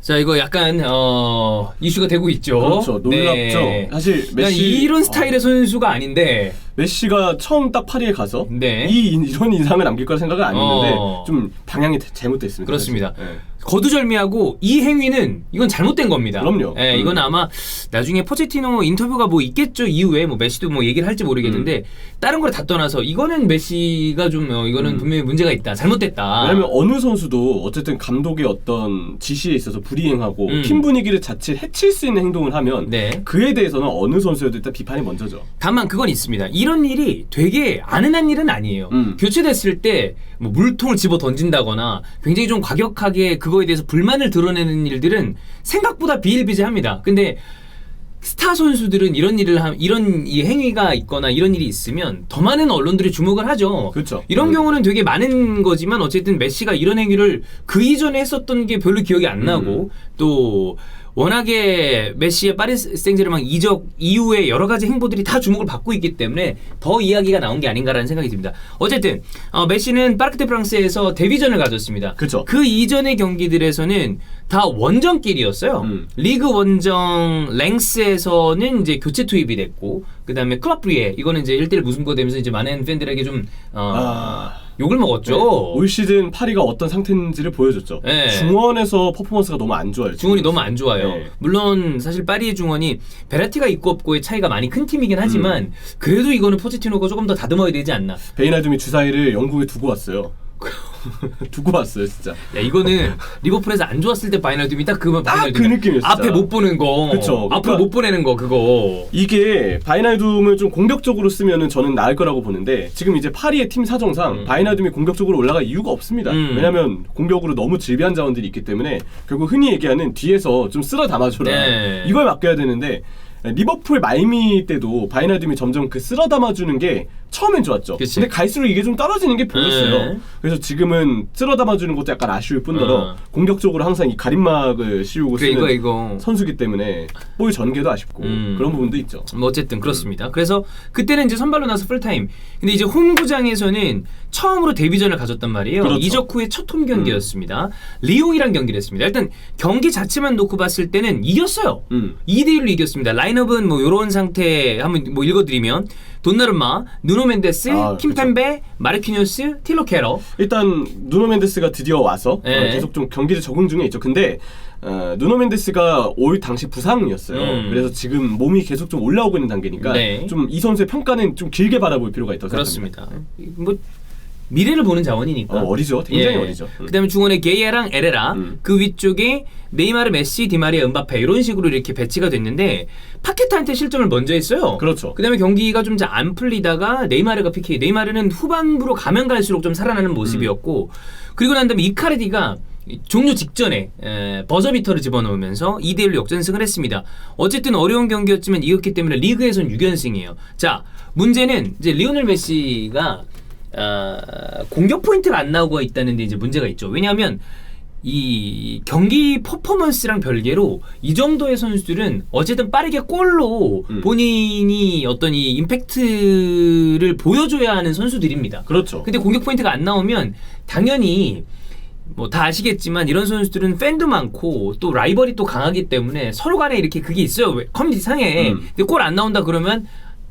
자, 이거 약간 이슈가 되고 있죠. 그렇죠. 놀랍죠. 네. 사실 그러니까 메시 이런 스타일의 선수가 아닌데 메시가 처음 딱 파리에 가서 네. 이런 인상을 남길 거라 생각은 안 했는데 좀 방향이 잘못됐습니다. 그렇습니다. 네. 거두절미하고 이 행위는 이건 잘못된 겁니다. 그럼요. 예, 이건 아마 나중에 포체티노 인터뷰가 뭐 있겠죠. 이후에 뭐 메시도 뭐 얘기를 할지 모르겠는데 다른 걸 다 떠나서 이거는 메시가 좀 이거는 분명히 문제가 있다. 잘못됐다. 왜냐면 어느 선수도 어쨌든 감독의 어떤 지시에 있어서 불이행하고 팀 분위기를 자칫 해칠 수 있는 행동을 하면 네. 그에 대해서는 어느 선수여도 일단 비판이 먼저죠. 다만 그건 있습니다. 이런 일이 되게 안 흔한 일은 아니에요. 교체됐을 때 뭐 물통을 집어 던진다거나 굉장히 좀 과격하게 그거에 대해서 불만을 드러내는 일들은 생각보다 비일비재합니다. 근데 스타 선수들은 이런 이 행위가 있거나 이런 일이 있으면 더 많은 언론들이 주목을 하죠. 그렇죠. 이런 경우는 되게 많은 거지만 어쨌든 메시가 이런 행위를 그 이전에 했었던 게 별로 기억이 안 나고 또 워낙에 메시의 파리 생제르맹 이적 이후에 여러 가지 행보들이 다 주목을 받고 있기 때문에 더 이야기가 나온 게 아닌가라는 생각이 듭니다. 어쨌든 메시는 파르크 데 프랑스에서 데뷔전을 가졌습니다. 그쵸. 그 이전의 경기들에서는 다 원정길이었어요. 리그 원정 랭스에서는 이제 교체 투입이 됐고 그다음에 클럽 브리에 이거는 이제 1대1 무승부가 되면서 이제 많은 팬들에게 좀 욕을 먹었죠. 네. 올 시즌 파리가 어떤 상태인지를 보여줬죠. 네. 중원에서 퍼포먼스가 너무 안 좋아요. 중원이 너무 안 좋아요. 네. 물론 사실 파리의 중원이 베라티가 있고 없고의 차이가 많이 큰 팀이긴 하지만 그래도 이거는 포체티노가 조금 더 다듬어야 되지 않나. 베이나둠이 주사위를 영국에 두고 왔어요. 두고 왔어요 진짜. 야, 이거는 리버풀에서 안 좋았을 때 바이널둠이 딱 그 느낌이었어. 앞에 못 보는 거. 그쵸. 앞으로 그러니까 못 보내는 거 그거. 이게 바이나둠을 좀 공격적으로 쓰면은 저는 나을 거라고 보는데 지금 이제 파리의 팀 사정상 바이나둠이 공격적으로 올라갈 이유가 없습니다. 왜냐면 공격으로 너무 질비한 자원들이 있기 때문에 결국 흔히 얘기하는 뒤에서 좀 쓸어 담아줘라. 네. 이걸 맡겨야 되는데 리버풀 말미 때도 바이나둠이 점점 그 쓸어 담아주는 게 처음엔 좋았죠. 그치. 근데 갈수록 이게 좀 떨어지는 게 보였어요. 네. 그래서 지금은 쓸어 담아주는 것도 약간 아쉬울 뿐더러 공격적으로 항상 이 가림막을 씌우고 그래, 쓰는 이거. 선수기 때문에 볼 전개도 아쉽고 그런 부분도 있죠. 뭐 어쨌든 그렇습니다. 그래서 그때는 이제 선발로 나서 풀타임. 근데 이제 홈구장에서는 처음으로 데뷔전을 가졌단 말이에요. 그렇죠. 이적 후의 첫 홈 경기였습니다. 리옹이랑 경기를 했습니다. 일단 경기 자체만 놓고 봤을 때는 이겼어요. 2대1로 이겼습니다. 라인업은 뭐 이런 상태 한번 뭐 읽어드리면 돈나룸마, 누노 멘데스, 킴펜베, 마르키뉴스, 틸로 케러. 일단 누노 멘데스가 드디어 와서 네. 계속 좀 경기를 적응 중에 있죠. 근데 누노 멘데스가 올 당시 부상이었어요. 그래서 지금 몸이 계속 좀 올라오고 있는 단계니까 네. 좀 이 선수의 평가는 좀 길게 바라볼 필요가 있다고 그렇습니다. 생각합니다. 뭐 미래를 보는 자원이니까. 어리죠. 굉장히 어리죠. 그다음에 중원에 게이아랑 에레라, 그 위쪽에 네이마르, 메시, 디마리아, 은바페 이런 식으로 이렇게 배치가 됐는데 파케타한테 실점을 먼저 했어요. 그렇죠. 그다음에 경기가 좀 잘 안 풀리다가 네이마르가 PK. 네이마르는 후반부로 가면 갈수록 좀 살아나는 모습이었고 그리고 난 다음에 이카르디가 종료 직전에 버저비터를 집어넣으면서 2대1로 역전승을 했습니다. 어쨌든 어려운 경기였지만 이겼기 때문에 리그에선 6연승이에요. 자, 문제는 이제 리오넬 메시가 공격 포인트가 안 나오고 있다는 데 이제 문제가 있죠. 왜냐하면 이 경기 퍼포먼스랑 별개로 이 정도의 선수들은 어쨌든 빠르게 골로 본인이 어떤 이 임팩트를 보여줘야 하는 선수들입니다. 그렇죠. 근데 공격 포인트가 안 나오면 당연히 뭐 다 아시겠지만 이런 선수들은 팬도 많고 또 라이벌이 또 강하기 때문에 서로 간에 이렇게 그게 있어요. 커뮤니티 상에. 근데 골 안 나온다 그러면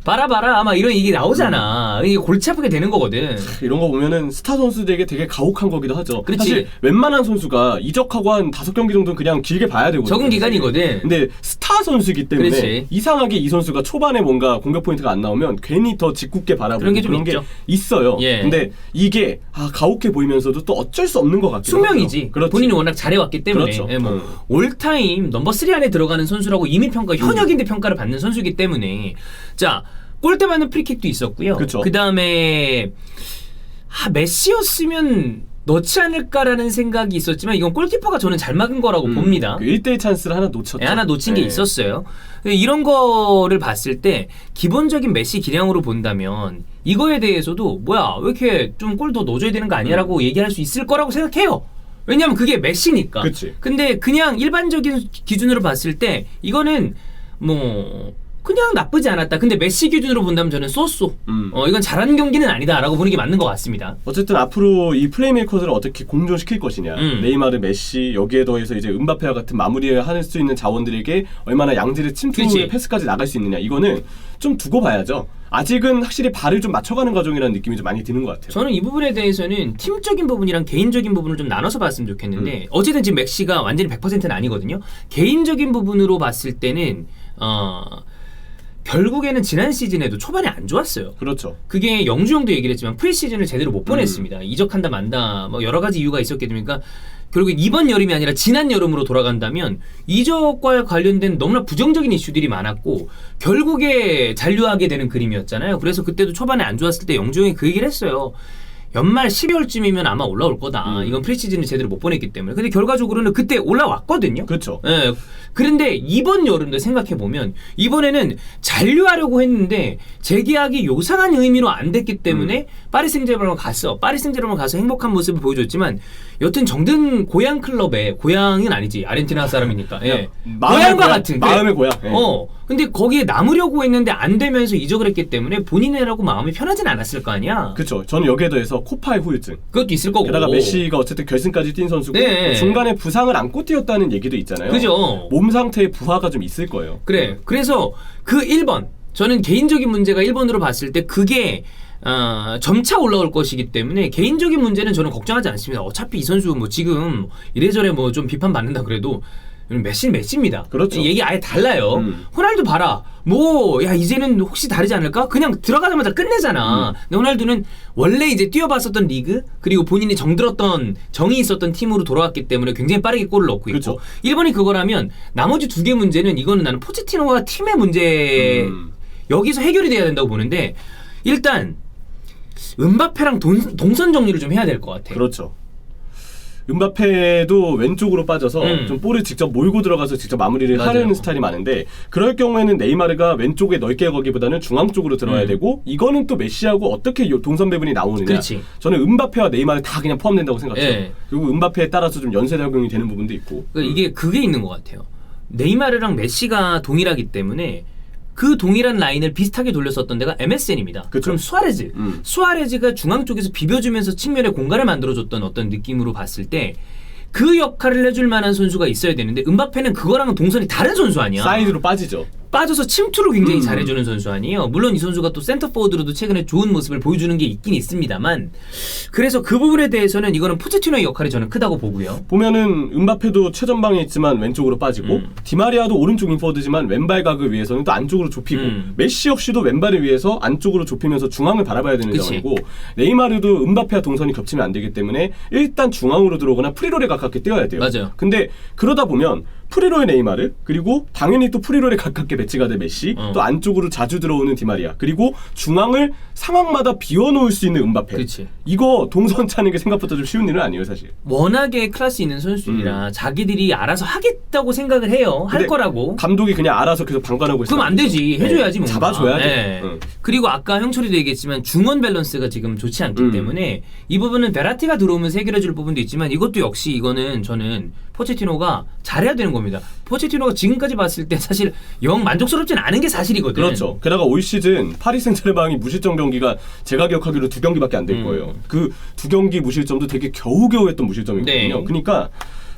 봐라 아마 이런 얘기 나오잖아. 이게 골치 아프게 되는 거거든. 이런 거 보면은 스타 선수들에게 되게 가혹한 거기도 하죠. 그렇지. 사실 웬만한 선수가 이적하고 한 5경기 정도는 그냥 길게 봐야 되거든요. 적응 기간이거든. 근데 스타 선수이기 때문에 그렇지. 이상하게 이 선수가 초반에 뭔가 공격 포인트가 안 나오면 괜히 더 짓궂게 바라보고 그런 게 좀 있죠. 있어요. 예. 근데 이게 가혹해 보이면서도 또 어쩔 수 없는 것 같기도 숙명이지. 그렇지. 본인이 워낙 잘해왔기 때문에. 그렇죠. 예, 뭐 올타임 넘버 3 안에 들어가는 선수라고 이미 현역인데 평가를 받는 선수이기 때문에. 자, 골대 맞는 프리킥도 있었고요. 그쵸. 그 다음에 메시였으면 넣지 않을까라는 생각이 있었지만 이건 골키퍼가 저는 잘 막은 거라고 봅니다. 그 1대1 찬스를 하나 놓쳤죠. 하나 놓친 게 있었어요. 이런 거를 봤을 때 기본적인 메시 기량으로 본다면 이거에 대해서도 뭐야 왜 이렇게 좀 골 더 넣어줘야 되는 거 아니야 라고 얘기할 수 있을 거라고 생각해요. 왜냐면 그게 메시니까. 그치. 근데 그냥 일반적인 기준으로 봤을 때 이거는 뭐 그냥 나쁘지 않았다. 근데 메시 기준으로 본다면 저는 쏘쏘. 이건 잘하는 경기는 아니다라고 보는 게 맞는 것 같습니다. 어쨌든 앞으로 이 플레이메이커들을 어떻게 공존시킬 것이냐. 네이마르, 메시 여기에 더해서 이제 음바페와 같은 마무리를 할 수 있는 자원들에게 얼마나 양질의 침투 후에 패스까지 나갈 수 있느냐. 이거는 좀 두고 봐야죠. 아직은 확실히 발을 좀 맞춰가는 과정이라는 느낌이 좀 많이 드는 것 같아요. 저는 이 부분에 대해서는 팀적인 부분이랑 개인적인 부분을 좀 나눠서 봤으면 좋겠는데 어쨌든 지금 맥시가 완전히 100%는 아니거든요. 개인적인 부분으로 봤을 때는 결국에는 지난 시즌에도 초반에 안 좋았어요. 그렇죠. 그게 영주 형도 얘기를 했지만 프리시즌을 제대로 못 보냈습니다. 이적한다 만다 뭐 여러 가지 이유가 있었기 때문에 결국 이번 여름이 아니라 지난 여름으로 돌아간다면 이적과 관련된 너무나 부정적인 이슈들이 많았고 결국에 잔류하게 되는 그림이었잖아요. 그래서 그때도 초반에 안 좋았을 때 영주 형이 그 얘기를 했어요. 연말 12월쯤이면 아마 올라올 거다. 이건 프리시즌을 제대로 못 보냈기 때문에. 근데 결과적으로는 그때 올라왔거든요. 그렇죠. 예. 그런데 이번 여름도 생각해 보면 이번에는 잔류하려고 했는데 재계약이 요상한 의미로 안 됐기 때문에 파리 생제르맹을 갔어. 파리 생제르맹을 가서 행복한 모습을 보여줬지만 여튼 정든 고향 클럽에 고향은 아니지. 아르헨티나 사람이니까. 예. 고향과 같은 마음의 고향. 예. 근데 거기에 남으려고 했는데 안 되면서 이적을 했기 때문에 본인이라고 마음이 편하진 않았을 거 아니야. 그렇죠. 저는 여기에 더해서 코파의 후유증. 그것도 있을 거고. 게다가 메시가 어쨌든 결승까지 뛴 선수고 중간에 부상을 안고 뛰었다는 얘기도 있잖아요. 그죠. 몸 상태의 부하가 좀 있을 거예요. 그래. 그래서 그 1번. 저는 개인적인 문제가 1번으로 봤을 때 그게 점차 올라올 것이기 때문에 개인적인 문제는 저는 걱정하지 않습니다. 어차피 이 선수 뭐 지금 이래저래 뭐 좀 비판받는다 그래도 메시입니다. 그렇죠. 얘기 아예 달라요. 호날두 봐라. 야 이제는 혹시 다르지 않을까? 그냥 들어가자마자 끝내잖아. 근데 호날두는 원래 이제 뛰어봤었던 리그 그리고 본인이 정이 있었던 팀으로 돌아왔기 때문에 굉장히 빠르게 골을 넣고 있고 그렇죠. 1번이 그거라면 나머지 두 개 문제는 이거는 나는 포체티노와 팀의 문제 여기서 해결이 돼야 된다고 보는데 일단 음바페랑 동선 정리를 좀 해야 될 것 같아. 그렇죠. 음바페도 왼쪽으로 빠져서 좀 볼을 직접 몰고 들어가서 직접 마무리를 하려는 스타일이 많은데 그럴 경우에는 네이마르가 왼쪽에 넓게 가기보다는 중앙 쪽으로 들어야 되고 이거는 또 메시하고 어떻게 동선 배분이 나오느냐. 그렇지. 저는 음바페와 네이마르 다 그냥 포함된다고 생각해요. 예. 그리고 음바페에 따라서 좀 연쇄 작용이 되는 부분도 있고. 그러니까 그게 있는 것 같아요. 네이마르랑 메시가 동일하기 때문에 그 동일한 라인을 비슷하게 돌렸었던 데가 MSN입니다. 그쵸. 그럼 수아레즈가 중앙 쪽에서 비벼주면서 측면에 공간을 만들어줬던 어떤 느낌으로 봤을 때 그 역할을 해줄 만한 선수가 있어야 되는데 음바페는 그거랑은 동선이 다른 선수 아니야. 사이드로 빠지죠. 빠져서 침투를 굉장히 잘해주는 선수 아니에요. 물론 이 선수가 또 센터포워드로도 최근에 좋은 모습을 보여주는 게 있긴 있습니다만 그래서 그 부분에 대해서는 이거는 포체티노의 역할이 저는 크다고 보고요. 보면은 음바페도 최전방에 있지만 왼쪽으로 빠지고 디마리아도 오른쪽 인포워드지만 왼발 각을 위해서는 또 안쪽으로 좁히고 메시 역시도 왼발을 위해서 안쪽으로 좁히면서 중앙을 바라봐야 되는 상황이고 네이마르도 음바페와 동선이 겹치면 안 되기 때문에 일단 중앙으로 들어오거나 프리롤에 가깝게 뛰어야 돼요. 맞아요. 근데 그러다 보면 프리롤의 네이마르 그리고 당연히 또 프리롤에 가깝게 배치가 된 메시 또 안쪽으로 자주 들어오는 디마리아 그리고 중앙을 상황마다 비워놓을 수 있는 음바페. 그치. 이거 동선 차는 게 생각보다 좀 쉬운 일은 아니에요 사실. 워낙에 클래스 있는 선수들이라 자기들이 알아서 하겠다고 생각을 해요. 할 거라고. 감독이 그냥 알아서 계속 방관하고 있어요. 그럼 안 되지. 해줘야지 뭔가. 잡아줘야 돼. 네. 그리고 아까 형철이도 얘기했지만 중원 밸런스가 지금 좋지 않기 때문에 이 부분은 베라티가 들어오면서 해결해줄 부분도 있지만 이것도 역시 이거는 저는 포체티노가 잘해야 되는 겁니다. 포체티노가 지금까지 봤을 때 사실 영 만족스럽진 않은 게 사실이거든. 그렇죠. 게다가 올 시즌 파리 생제르맹이 무실점 경기가 제가 기억하기로 2경기밖에 안 될 거예요. 그 2경기 무실점도 되게 겨우겨우 했던 무실점이거든요. 네. 그러니까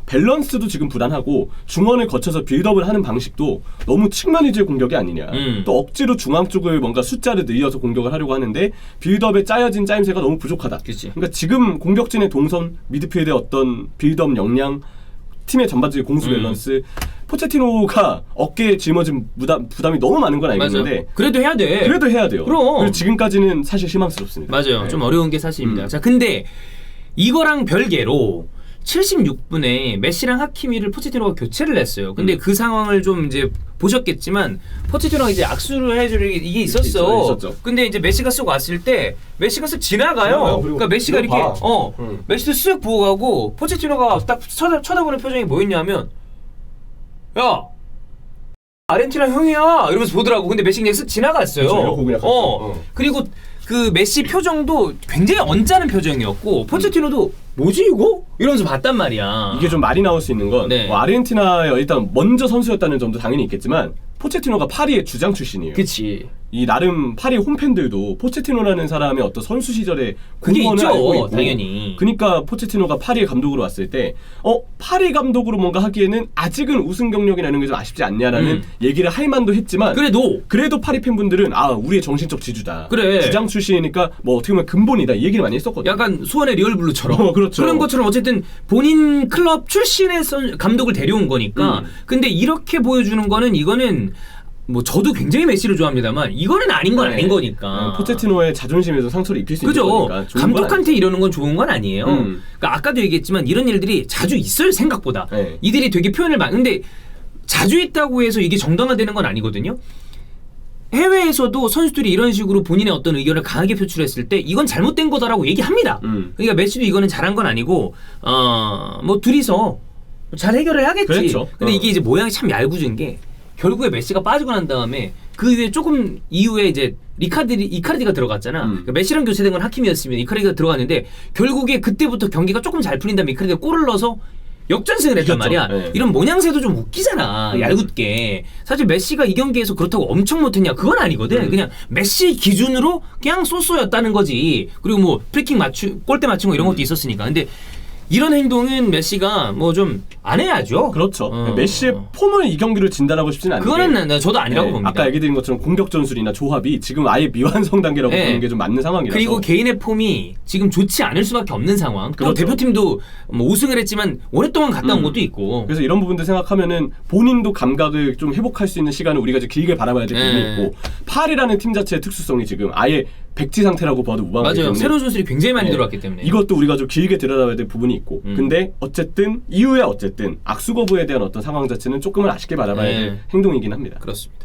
밸런스도 지금 불안하고 중원을 거쳐서 빌드업을 하는 방식도 너무 측면 위주의 공격이 아니냐. 또 억지로 중앙 쪽을 뭔가 숫자를 늘려서 공격을 하려고 하는데 빌드업에 짜여진 짜임새가 너무 부족하다. 그치. 그러니까 지금 공격진의 동선, 미드필드의 어떤 빌드업 역량, 팀의 전반적인 공수 밸런스 포체티노가 어깨에 짊어진 부담이 너무 많은 건 알겠는데 맞아. 그래도 해야 돼. 그래도 해야 돼요. 그럼. 그리고 지금까지는 사실 실망스럽습니다. 맞아요. 네. 좀 어려운 게 사실입니다. 자, 근데 이거랑 별개로 76분에 메시랑 하키미를 포체티노가 교체를 했어요. 근데 그 상황을 좀 이제 보셨겠지만 포체티노가 이제 악수를 해줄 이게 있었어. 있었죠. 근데 이제 메시가 쓱 왔을 때 메시가 쓱 지나가요. 그러니까 메시가 이렇게 메시도 쓱 보고 가고 포체티노가 딱 쳐다보는 표정이 뭐였냐면 야 아르헨티나 형이야 이러면서 보더라고. 근데 메시 그냥 쓱 지나갔어요. 그렇죠. 그리고 그 메시 표정도 굉장히 언짢은 표정이었고 포체티노도 뭐지 이거? 이러면서 봤단 말이야. 이게 좀 말이 나올 수 있는 건 네. 아르헨티나의 일단 먼저 선수였다는 점도 당연히 있겠지만 포체티노가 파리의 주장 출신이에요. 그치. 이 나름 파리 홈팬들도 포체티노라는 사람의 어떤 선수 시절에 그게 공헌을 있죠, 알고 있고, 당연히. 그러니까 포체티노가 파리의 감독으로 왔을 때 파리 감독으로 뭔가 하기에는 아직은 우승 경력이라는 게 좀 아쉽지 않냐라는 얘기를 할 만도 했지만 그래도 파리 팬분들은 우리의 정신적 지주다. 그래. 주장 출신이니까 뭐 어떻게 보면 근본이다 이 얘기를 많이 했었거든요. 약간 수원의 리얼블루처럼 그렇죠. 그런 것처럼 어쨌든 본인 클럽 출신의 감독을 데려온 거니까. 근데 이렇게 보여주는 거는 이거는 뭐 저도 굉장히 메시를 좋아합니다만 이거는 아닌 건 아닌 거니까. 포체티노의 자존심에도 상처를 입힐 수 있는 거니까. 감독한테 이러는 건 좋은 건 아니에요. 그러니까 아까도 얘기했지만 이런 일들이 자주 있어요, 생각보다. 네. 이들이 되게 표현을 근데 자주 있다고 해서 이게 정당화되는 건 아니거든요. 해외에서도 선수들이 이런 식으로 본인의 어떤 의견을 강하게 표출했을 때 이건 잘못된 거다라고 얘기합니다. 그러니까 메시도 이거는 잘한 건 아니고 뭐 둘이서 잘 해결을 해야겠지. 그랬죠. 근데 이게 이제 모양이 참 얄궂은 게 결국에 메시가 빠지고 난 다음에 그 이후에 조금 이후에 이제 이카르디가 들어갔잖아. 그러니까 메시랑 교체된 건 하킴이었으면 이카르디가 들어갔는데 결국에 그때부터 경기가 조금 잘 풀린 다음에 이카르디가 골을 넣어서 역전승을 했단 말이야. 네. 이런 모양새도 좀 웃기잖아. 얄궂게. 사실 메시가 이 경기에서 그렇다고 엄청 못했냐? 그건 아니거든. 그냥 메시 기준으로 그냥 쏘쏘였다는 거지. 그리고 뭐 프리킥 골대 맞춘 거 이런 것도 있었으니까. 근데 이런 행동은 메시가 뭐 좀 안 해야죠. 그렇죠. 메시의 폼을 이 경기를 진단하고 싶진 않은데 그거는 저도 아니라고 봅니다. 아까 얘기 드린 것처럼 공격 전술이나 조합이 지금 아예 미완성 단계라고 보는 게 좀 맞는 상황이라서. 그리고 개인의 폼이 지금 좋지 않을 수밖에 없는 상황. 또 그렇죠. 대표팀도 뭐 우승을 했지만 오랫동안 갔다 온 것도 있고. 그래서 이런 부분들 생각하면은 본인도 감각을 좀 회복할 수 있는 시간을 우리가 이제 길게 바라봐야 될 부분이 있고, 파리라는 팀 자체의 특수성이 지금 아예 백지 상태라고 봐도 무방하기 맞아요. 때문에 새로운 선수들이 굉장히 많이 들어왔기 때문에 이것도 우리가 좀 길게 들여다봐야 될 부분이 있고, 근데 어쨌든 이후에 악수거부에 대한 어떤 상황 자체는 조금은 아쉽게 바라봐야 될 행동이긴 합니다. 그렇습니다.